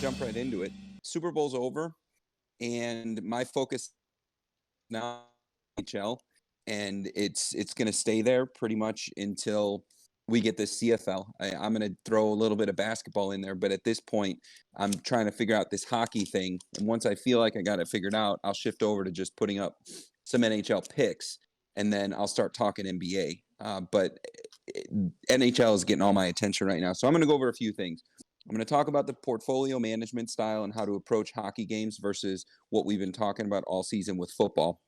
jump right into it. Super Bowl's over, and my focus now NHL, and it's going to stay there pretty much until we get the CFL. I'm going to throw a little bit of basketball in there, but at this point, I'm trying to figure out this hockey thing. And once I feel like I got it figured out, I'll shift over to just putting up some NHL picks, and then I'll start talking NBA. But NHL is getting all my attention right now, so I'm going to go over a few things. I'm going to talk about the portfolio management style and how to approach hockey games versus what we've been talking about all season with football.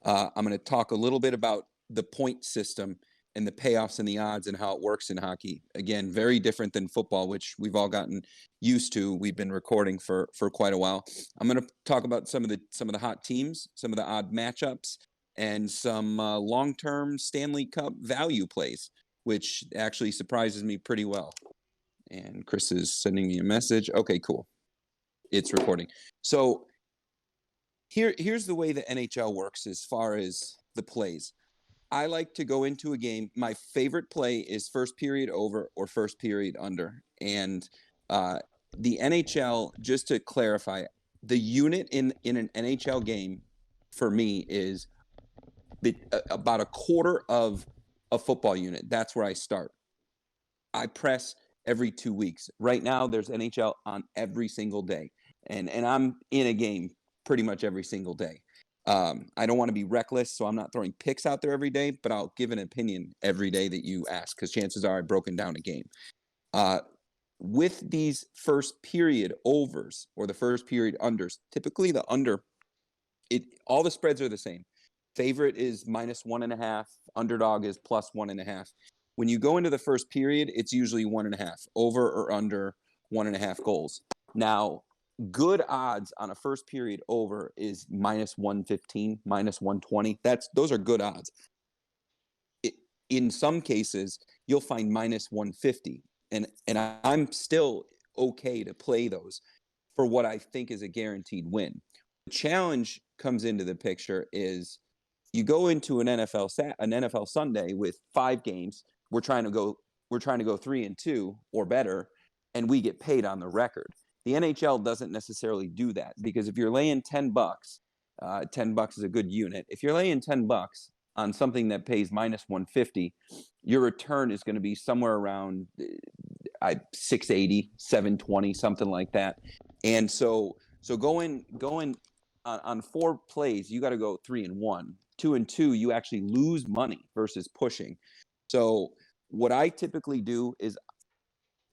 I'm going to talk a little bit about the point system and the payoffs and the odds and how it works in hockey. Again, very different than football, which we've all gotten used to. We've been recording for quite a while. I'm going to talk about some of the hot teams, some of the odd matchups, and some long-term Stanley Cup value plays, which actually surprises me pretty well. And Chris is sending me a message. Okay, cool. It's recording. So here's the way the NHL works as far as the plays. I like to go into a game. My favorite play is first period over or first period under. And the NHL, just to clarify, the unit in an NHL game for me is about a quarter of a football unit. That's where I start. I press every 2 weeks. Right now, there's NHL on every single day. And I'm in a game pretty much every single day. I don't want to be reckless, so I'm not throwing picks out there every day, but I'll give an opinion every day that you ask, because chances are I've broken down a game. With these first period overs or the first period unders, typically the under, all the spreads are the same. Favorite is -1.5, underdog is +1.5. When you go into the first period, it's usually 1.5, over or under 1.5 goals. Now, good odds on a first period over is -115, -120. Those are good odds. In some cases, you'll find -150, and I'm still okay to play those for what I think is a guaranteed win. The challenge comes into the picture is you go into an NFL Sunday with 5 games. We're trying to go 3-2 or better, and we get paid on the record. The NHL doesn't necessarily do that, because if you're laying $10, $10 is a good unit. If you're laying $10 on something that pays -150, your return is going to be somewhere around 680, 720, something like that. And so going on 4 plays, you got to go 3-1. 2-2, you actually lose money versus pushing. So what I typically do is,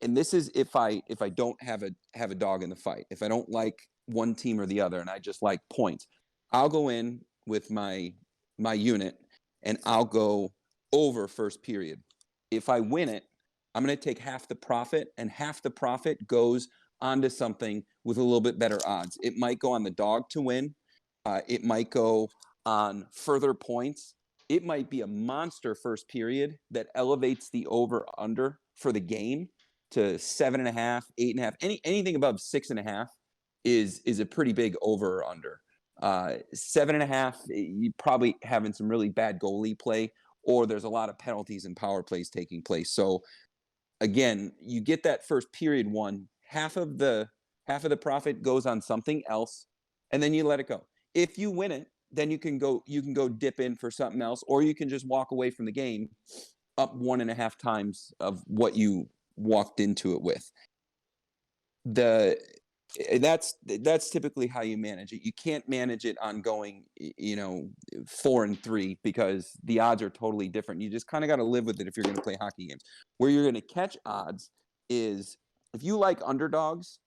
and this is if I don't have a dog in the fight, if I don't like one team or the other and I just like points, I'll go in with my unit and I'll go over first period. If I win it, I'm going to take half the profit, and half the profit goes onto something with a little bit better odds. It might go on the dog to win. It might go on further points. It might be a monster first period that elevates the over under for the game to 7.5, 8.5. Anything above 6.5 is a pretty big over or under. 7.5, you probably having some really bad goalie play, or there's a lot of penalties and power plays taking place. So again, you get that first period one, half of the profit goes on something else, and then you let it go. If you win it, then you can go dip in for something else, or you can just walk away from the game up 1.5 times of what you walked into it with. That's typically how you manage it. You can't manage it on going 4-3, because the odds are totally different. You just kind of got to live with it if you're going to play hockey games. Where you're going to catch odds is if you like underdogs.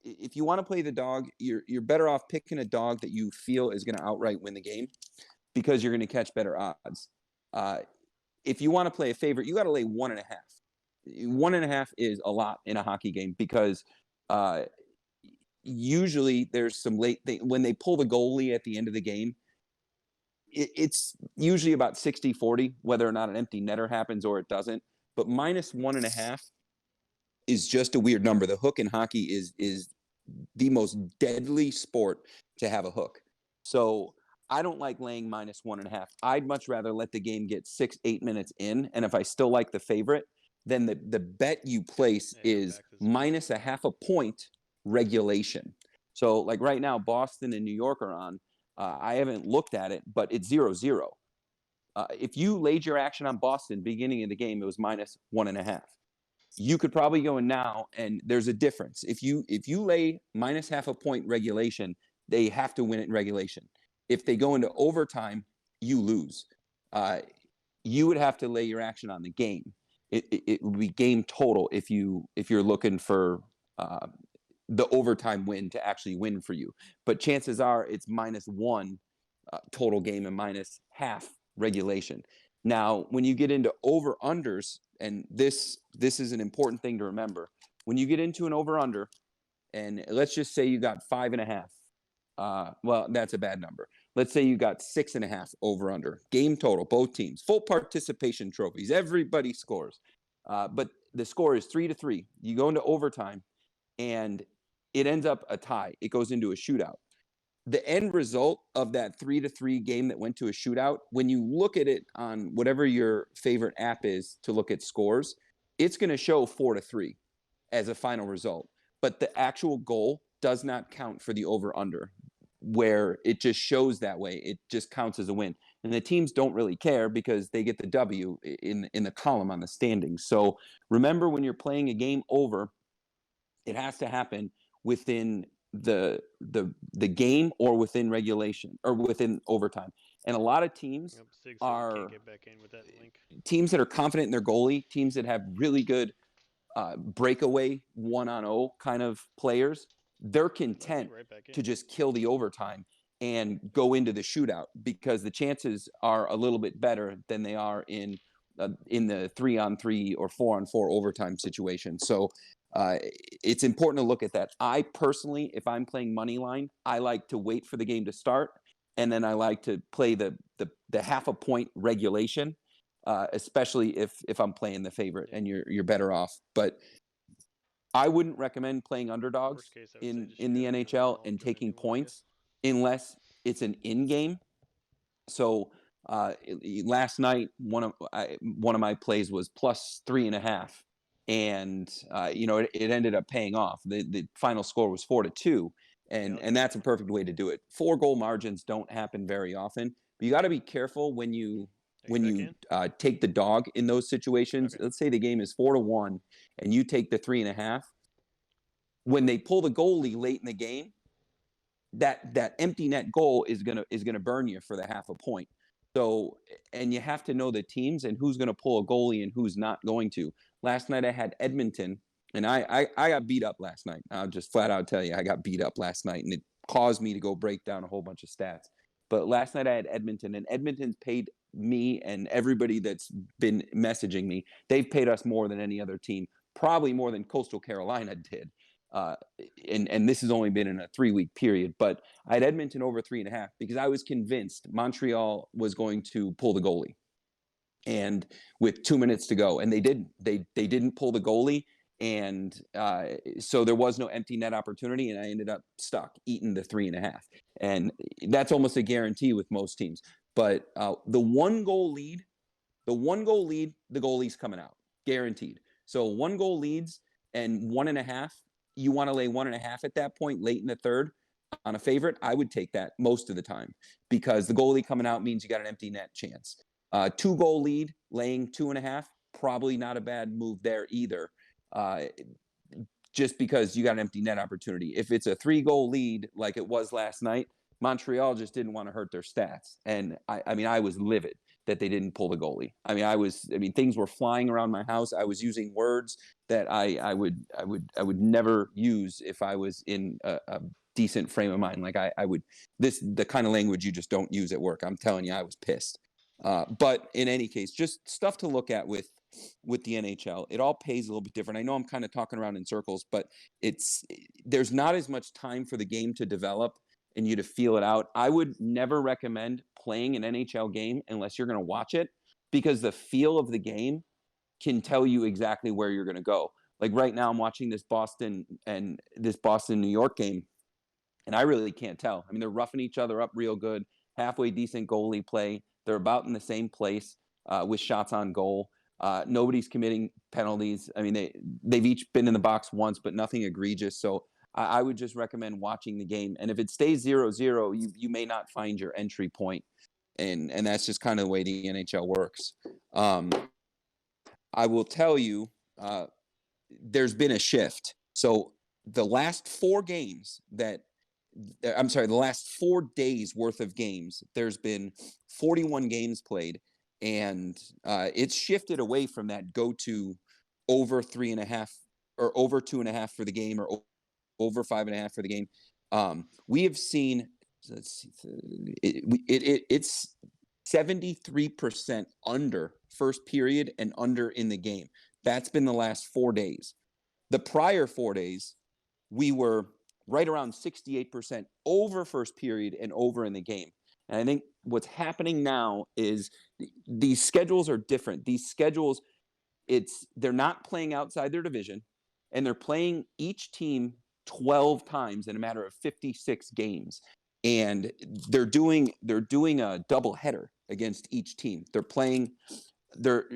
If you want to play the dog, you're better off picking a dog that you feel is going to outright win the game, because you're going to catch better odds. If you want to play a favorite, you got to lay 1.5. 1.5 is a lot in a hockey game, because usually there's some when they pull the goalie at the end of the game, it's usually about 60-40, whether or not an empty netter happens or it doesn't. But -1.5 is just a weird number. The hook in hockey is the most deadly sport to have a hook. So I don't like laying -1.5. I'd much rather let the game get 6-8 minutes in, and if I still like the favorite, then the bet you place is minus a half a point regulation. So like right now, Boston and New York are on. I haven't looked at it, but it's 0-0. If you laid your action on Boston beginning of the game, it was minus 1.5. You could probably go in now, and there's a difference. If you lay minus half a point regulation, they have to win it in regulation. If they go into overtime, you lose. You would have to lay your action on the game. It would be game total if you're looking for the overtime win to actually win for you. But chances are it's -1 total game and minus half regulation. Now, when you get into over unders, and this is an important thing to remember, when you get into an over under, and let's just say you got 5.5. Well, that's a bad number. Let's say you got 6.5 over under game total, both teams, full participation trophies. Everybody scores, but the score is 3-3. You go into overtime, and it ends up a tie. It goes into a shootout. The end result of that 3-3 game that went to a shootout, when you look at it on whatever your favorite app is to look at scores, it's going to show 4-3 as a final result. But the actual goal does not count for the over-under, where it just shows that way. It just counts as a win. And the teams don't really care because they get the W in the column on the standings. So remember, when you're playing a game over, it has to happen within the game or within regulation or within overtime. And a lot of teams are teams that are confident in their goalie, teams that have really good breakaway 1-on-0 kind of players. They're content to just kill the overtime and go into the shootout because the chances are a little bit better than they are in the 3-on-3 or 4-on-4 overtime situation. So it's important to look at that. I personally, if I'm playing money line, I like to wait for the game to start, and then I like to play the half a point regulation, especially if I'm playing the favorite and you're better off. But I wouldn't recommend playing underdogs in the NHL and taking points unless it's an in-game. So last night, one of my plays was plus 3.5. And it ended up paying off. The final score was 4-2, and that's a perfect way to do it. 4-goal margins don't happen very often, but you got to be careful when you take the dog in those situations. Okay. Let's say the game is 4-1, and you take the 3.5. When they pull the goalie late in the game, that empty net goal is gonna burn you for the half a point. So, and you have to know the teams and who's going to pull a goalie and who's not going to. Last night I had Edmonton, and I got beat up last night. I'll just flat out tell you, I got beat up last night, and it caused me to go break down a whole bunch of stats. But last night I had Edmonton, and Edmonton's paid me and everybody that's been messaging me. They've paid us more than any other team, probably more than Coastal Carolina did. And this has only been in a 3-week period, but I had Edmonton over 3.5 because I was convinced Montreal was going to pull the goalie, and with 2 minutes to go, and they didn't. They didn't pull the goalie, and so there was no empty net opportunity, and I ended up stuck eating the 3.5, and that's almost a guarantee with most teams. But the 1-goal lead, the goalie's coming out, guaranteed. So 1-goal leads and 1.5. You want to lay 1.5 at that point late in the third on a favorite, I would take that most of the time because the goalie coming out means you got an empty net chance. 2-goal lead, laying 2.5, probably not a bad move there either. Just because you got an empty net opportunity. If it's a 3-goal lead like it was last night, Montreal just didn't want to hurt their stats. And I was livid that they didn't pull the goalie. Things were flying around my house. I was using words that I would never use if I was in a decent frame of mind. Like the kind of language you just don't use at work. I'm telling you, I was pissed. But in any case, just stuff to look at with the NHL. It all pays a little bit different. I know I'm kind of talking around in circles, but there's not as much time for the game to develop and you to feel it out. I would never recommend playing an NHL game unless you're going to watch it, because the feel of the game can tell you exactly where you're going to go. Like right now, I'm watching this Boston New York game, and I really can't tell. They're roughing each other up real good, halfway decent goalie play. They're about in the same place with shots on goal. Nobody's committing penalties. I mean, they've each been in the box once, but nothing egregious. So I would just recommend watching the game. And if it stays 0-0, you may not find your entry point, and that's just kind of the way the NHL works. I will tell you, there's been a shift. So the last 4 games that the last 4 days worth of games, there's been 41 games played, and it's shifted away from that go-to over 3.5 or over 2.5 for the game, or over 5.5 for the game. We have seen, let's see, it's 73% under first period and under in the game. That's been the last 4 days. The prior 4 days, we were right around 68% over first period and over in the game. And I think what's happening now is these schedules are different. These schedules, they're not playing outside their division, and they're playing each team 12 times in a matter of 56 games. And they're doing a double header against each team. They're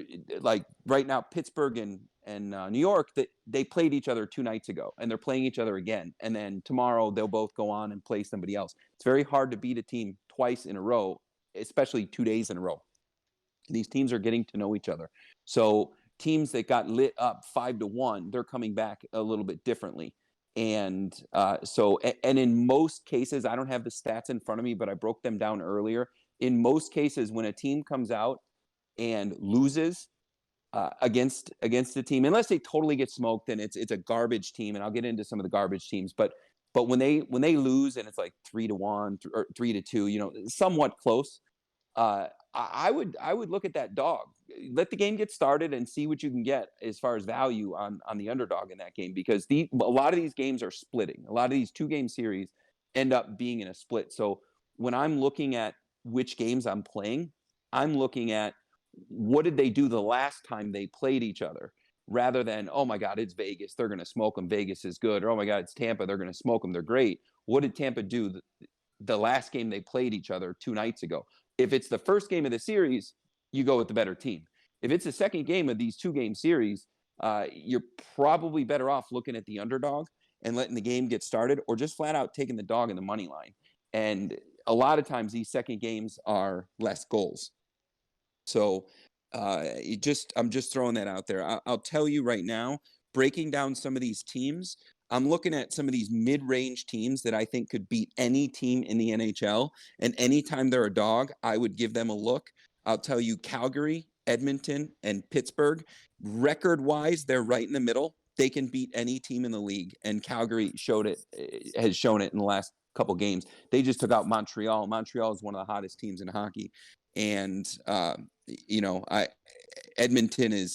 like right now, Pittsburgh and New York, that they played each other 2 nights ago, and they're playing each other again. And then tomorrow they'll both go on and play somebody else. It's very hard to beat a team twice in a row, especially 2 days in a row. These teams are getting to know each other. So teams that got lit up 5-1, they're coming back a little bit differently. And and in most cases, I don't have the stats in front of me, but I broke them down earlier. In most cases, when a team comes out and loses against the team, unless they totally get smoked, then it's a garbage team, and I'll get into some of the garbage teams. But when they lose and it's like 3-1 or 3-2, somewhat close, I would look at that dog. Let the game get started and see what you can get as far as value on the underdog in that game, because a lot of these games are splitting. A lot of these 2-game series end up being in a split. So when I'm looking at which games I'm playing, I'm looking at what did they do the last time they played each other, rather than, oh my God, it's Vegas, they're going to smoke them, Vegas is good, or oh my God, it's Tampa, they're going to smoke them, they're great. What did Tampa do the last game they played each other 2 nights ago? If it's the first game of the series, you go with the better team. If it's the second game of these 2-game series, you're probably better off looking at the underdog and letting the game get started, or just flat out taking the dog in the money line. And a lot of times these second games are less goals. So I'm just throwing that out there. I'll tell you right now, breaking down some of these teams, I'm looking at some of these mid-range teams that I think could beat any team in the NHL. And anytime they're a dog, I would give them a look. I'll tell you, Calgary, Edmonton, and Pittsburgh, record-wise, they're right in the middle. They can beat any team in the league. And Calgary has shown it in the last couple games. They just took out Montreal. Montreal is one of the hottest teams in hockey. And Edmonton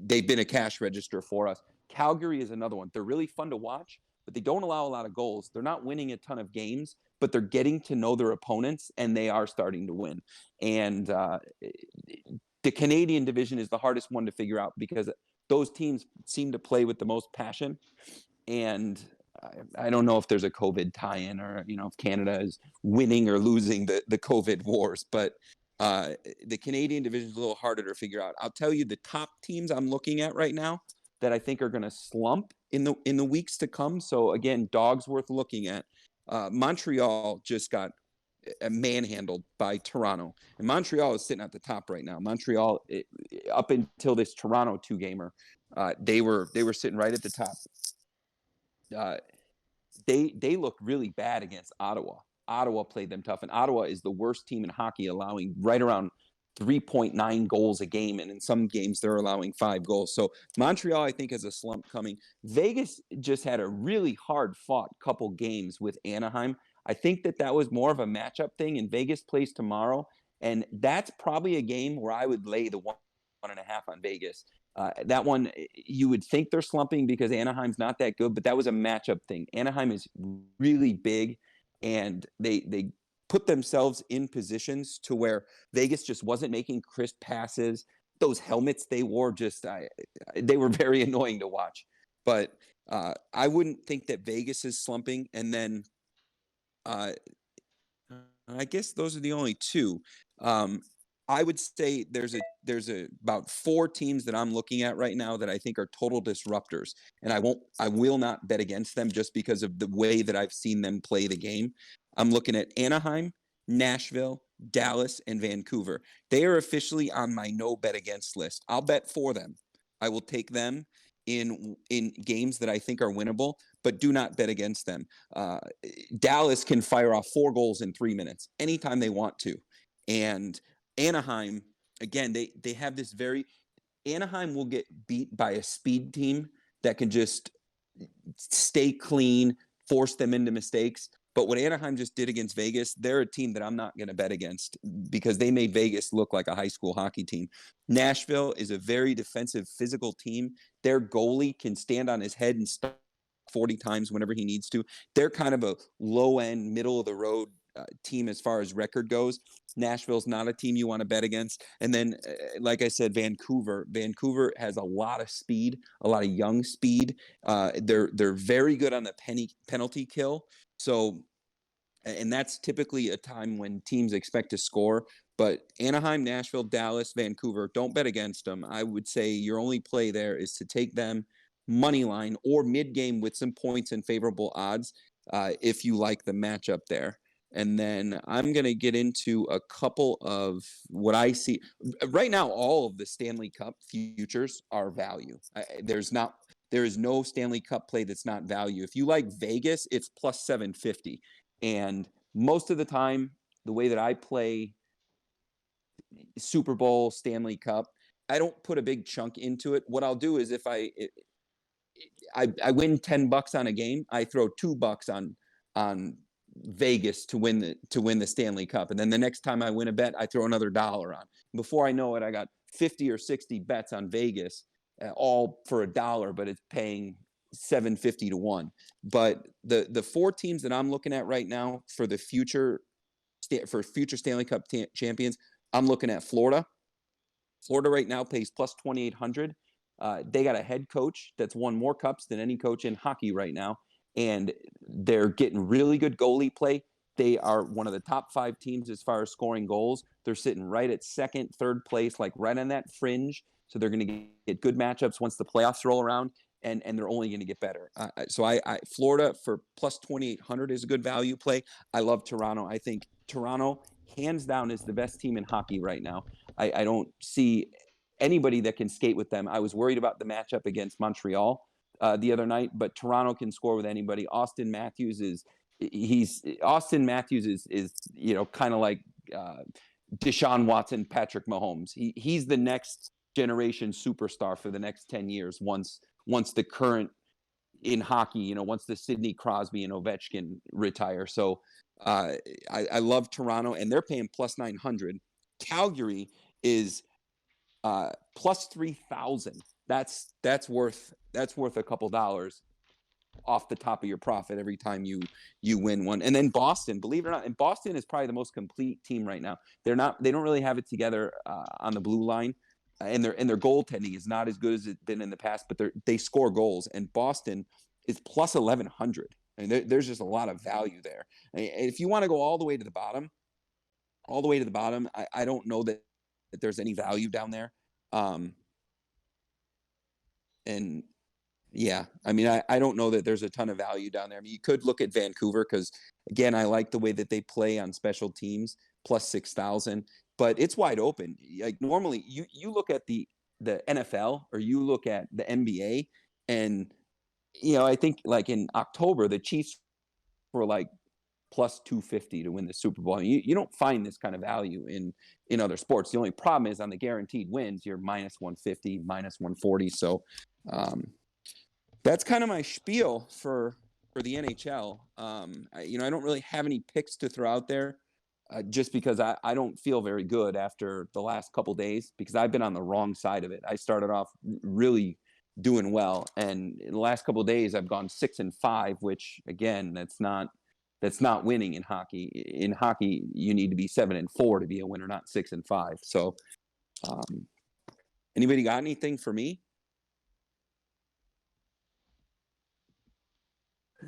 they've been a cash register for us. Calgary is another one. They're really fun to watch, but they don't allow a lot of goals. They're not winning a ton of games, but they're getting to know their opponents, and they are starting to win. And the Canadian division is the hardest one to figure out, because those teams seem to play with the most passion. And I don't know if there's a COVID tie-in, or if Canada is winning or losing the COVID wars, but the Canadian division is a little harder to figure out. I'll tell you the top teams I'm looking at right now that I think are going to slump in the weeks to come. So again, dogs worth looking at. Montreal just got manhandled by Toronto, and Montreal is sitting at the top right now. Montreal, up until this Toronto 2-gamer, they were sitting right at the top. They looked really bad against Ottawa. Ottawa played them tough, and Ottawa is the worst team in hockey, allowing right around 3.9 goals a game, and in some games they're allowing 5 goals. So Montreal, I think, has a slump coming. Vegas just had a really hard-fought couple games with Anaheim. I think that was more of a matchup thing, and Vegas plays tomorrow, and that's probably a game where I would lay the 1.5 on Vegas. That one, you would think they're slumping because Anaheim's not that good, but that was a matchup thing. Anaheim is really big, and they put themselves in positions to where Vegas just wasn't making crisp passes. Those helmets they wore, they were very annoying to watch. But I wouldn't think that Vegas is slumping. And then I guess those are the only two. I would say there's about 4 teams that I'm looking at right now that I think are total disruptors, and I will not bet against them just because of the way that I've seen them play the game. I'm looking at Anaheim, Nashville, Dallas, and Vancouver. They are officially on my no bet against list. I'll bet for them. I will take them in games that I think are winnable, but do not bet against them. Dallas can fire off 4 goals in 3 minutes anytime they want to, and Anaheim, again, they have this very Anaheim will get beat by a speed team that can just stay clean, force them into mistakes. But what Anaheim just did against Vegas, they're a team that I'm not going to bet against because they made Vegas look like a high school hockey team. Nashville is a very defensive, physical team. Their goalie can stand on his head and stop 40 times whenever he needs to. They're kind of a low end, middle of the road team as far as record goes. Nashville's not a team you want to bet against. And then, like I said, Vancouver. Vancouver has a lot of speed, a lot of young speed. They're very good on the penalty kill. So, and that's typically a time when teams expect to score. But Anaheim, Nashville, Dallas, Vancouver, don't bet against them. I would say your only play there is to take them money line or mid game with some points and favorable odds if you like the matchup there. And then I'm going to get into a couple of what I see right now. All of the Stanley Cup futures are value. There is no Stanley Cup play that's not value. If you like Vegas, it's plus 750. And most of the time, the way that I play Super Bowl, Stanley Cup, I don't put a big chunk into it. What I'll do is if I win $10 on a game, I throw $2 on Vegas to win the Stanley Cup, and then the next time I win a bet, I throw another dollar on. Before I know it, I got 50 or 60 bets on Vegas, all for $1, but it's paying 750 to 1. But the 4 teams that I'm looking at right now for the future Stanley Cup champions, I'm looking at Florida. Florida right now pays plus 2,800. They got a head coach that's won more cups than any coach in hockey right now, and they're getting really good goalie play. They are one of the top 5 teams as far as scoring goals. They're sitting right at second, third place, like right on that fringe. So they're going to get good matchups once the playoffs roll around, and they're only going to get better. So I Florida for plus 2,800 is a good value play. I love Toronto. I think Toronto, hands down, is the best team in hockey right now. I don't see anybody that can skate with them. I was worried about the matchup against Montreal the other night, but Toronto can score with anybody. Austin Matthews is kind of like Deshaun Watson, Patrick Mahomes. He's the next generation superstar for the next 10 years. Once the current in hockey, once the Sidney Crosby and Ovechkin retire. So I love Toronto, and they're paying plus 900. Calgary is plus 3,000. That's worth a couple dollars off the top of your profit every time you win one. And then Boston, believe it or not, and Boston is probably the most complete team right now. They don't really have it together on the blue line, and their goaltending is not as good as it's been in the past, but they score goals. And Boston is plus 1,100. I mean, there's just a lot of value there. And if you want to go all the way to the bottom, I don't know that there's any value down there. And yeah, I mean, I don't know that there's a ton of value down there. I mean, you could look at Vancouver because, again, I like the way that they play on special teams, plus 6,000, but it's wide open. Like normally, you look at the NFL or you look at the NBA, and I think like in October the Chiefs were like plus 250 to win the Super Bowl. You don't find this kind of value in other sports. The only problem is on the guaranteed wins, you're minus 150, minus 140. So that's kind of my spiel for the NHL. I don't really have any picks to throw out there just because I don't feel very good after the last couple days because I've been on the wrong side of it. I started off really doing well, and in the last couple of days I've gone 6-5, which again, that's not winning in hockey. In hockey, you need to be 7-4 to be a winner, not 6-5. So, anybody got anything for me?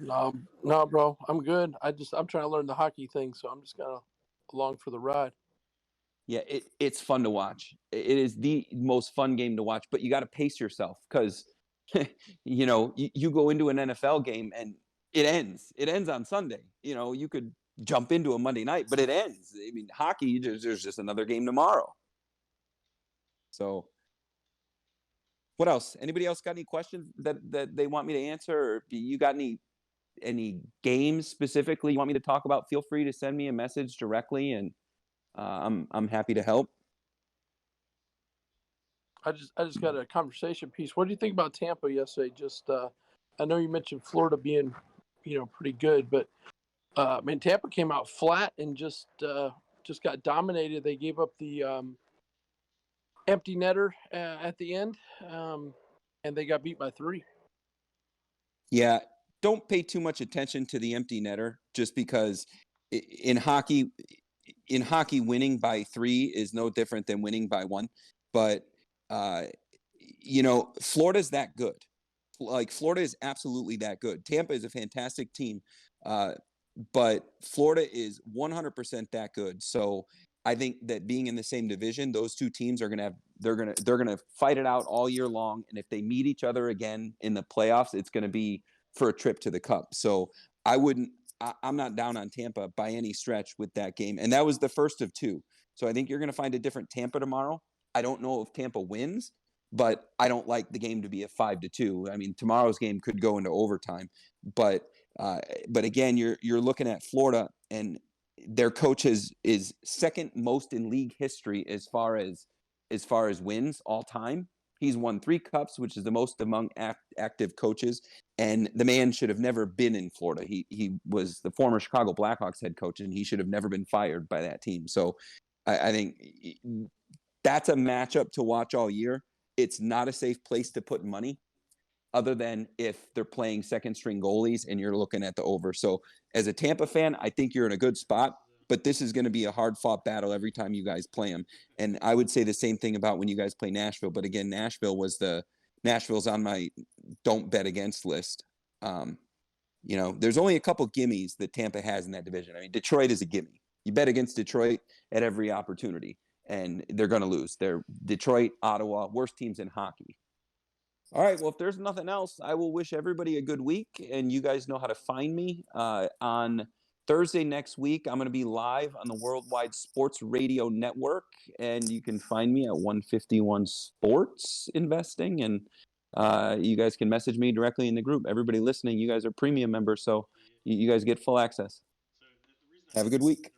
No, bro, I'm good. I'm trying to learn the hockey thing, so I'm just kind of along for the ride. Yeah, it's fun to watch. It is the most fun game to watch, but you got to pace yourself because you go into an NFL game and it ends. It ends on Sunday. You could jump into a Monday night, but it ends. I mean, hockey, there's just another game tomorrow. So, what else? Anybody else got any questions that they want me to answer, or do you got any games specifically you want me to talk about? Feel free to send me a message directly, and I'm happy to help. I just got a conversation piece. What do you think about Tampa yesterday? I know you mentioned Florida being, pretty good, but man, Tampa came out flat and just got dominated. They gave up the empty netter at the end, and they got beat by 3. Yeah, don't pay too much attention to the empty netter just because in hockey, winning by 3 is no different than winning by 1. But uh, Florida's that good. Like Florida is absolutely that good. Tampa is a fantastic team, but Florida is 100% that good. So I think that being in the same division, those two teams are gonna fight it out all year long. And if they meet each other again in the playoffs, it's gonna be for a trip to the Cup. So I'm not down on Tampa by any stretch with that game. And that was the first of 2. So I think you're gonna find a different Tampa tomorrow. I don't know if Tampa wins, but I don't like the game to be a 5-2. I mean, tomorrow's game could go into overtime, but again, you're looking at Florida, and their coach is second most in league history as far as wins all time. He's won 3 cups, which is the most among active coaches, and the man should have never been in Florida. He was the former Chicago Blackhawks head coach, and he should have never been fired by that team. So I think that's a matchup to watch all year. It's not a safe place to put money, other than if they're playing second string goalies and you're looking at the over. So as a Tampa fan, I think you're in a good spot, but this is going to be a hard fought battle every time you guys play them. And I would say the same thing about when you guys play Nashville. But again, Nashville's on my don't bet against list. There's only a couple gimmies that Tampa has in that division. I mean, Detroit is a gimme. You bet against Detroit at every opportunity, and they're going to lose. They're Detroit, Ottawa, worst teams in hockey. All right. Well, if there's nothing else, I will wish everybody a good week. And you guys know how to find me. On Thursday next week, I'm going to be live on the Worldwide Sports Radio Network. And you can find me at 151 Sports Investing. And you guys can message me directly in the group. Everybody listening, you guys are premium members, so you guys get full access. Have a good week.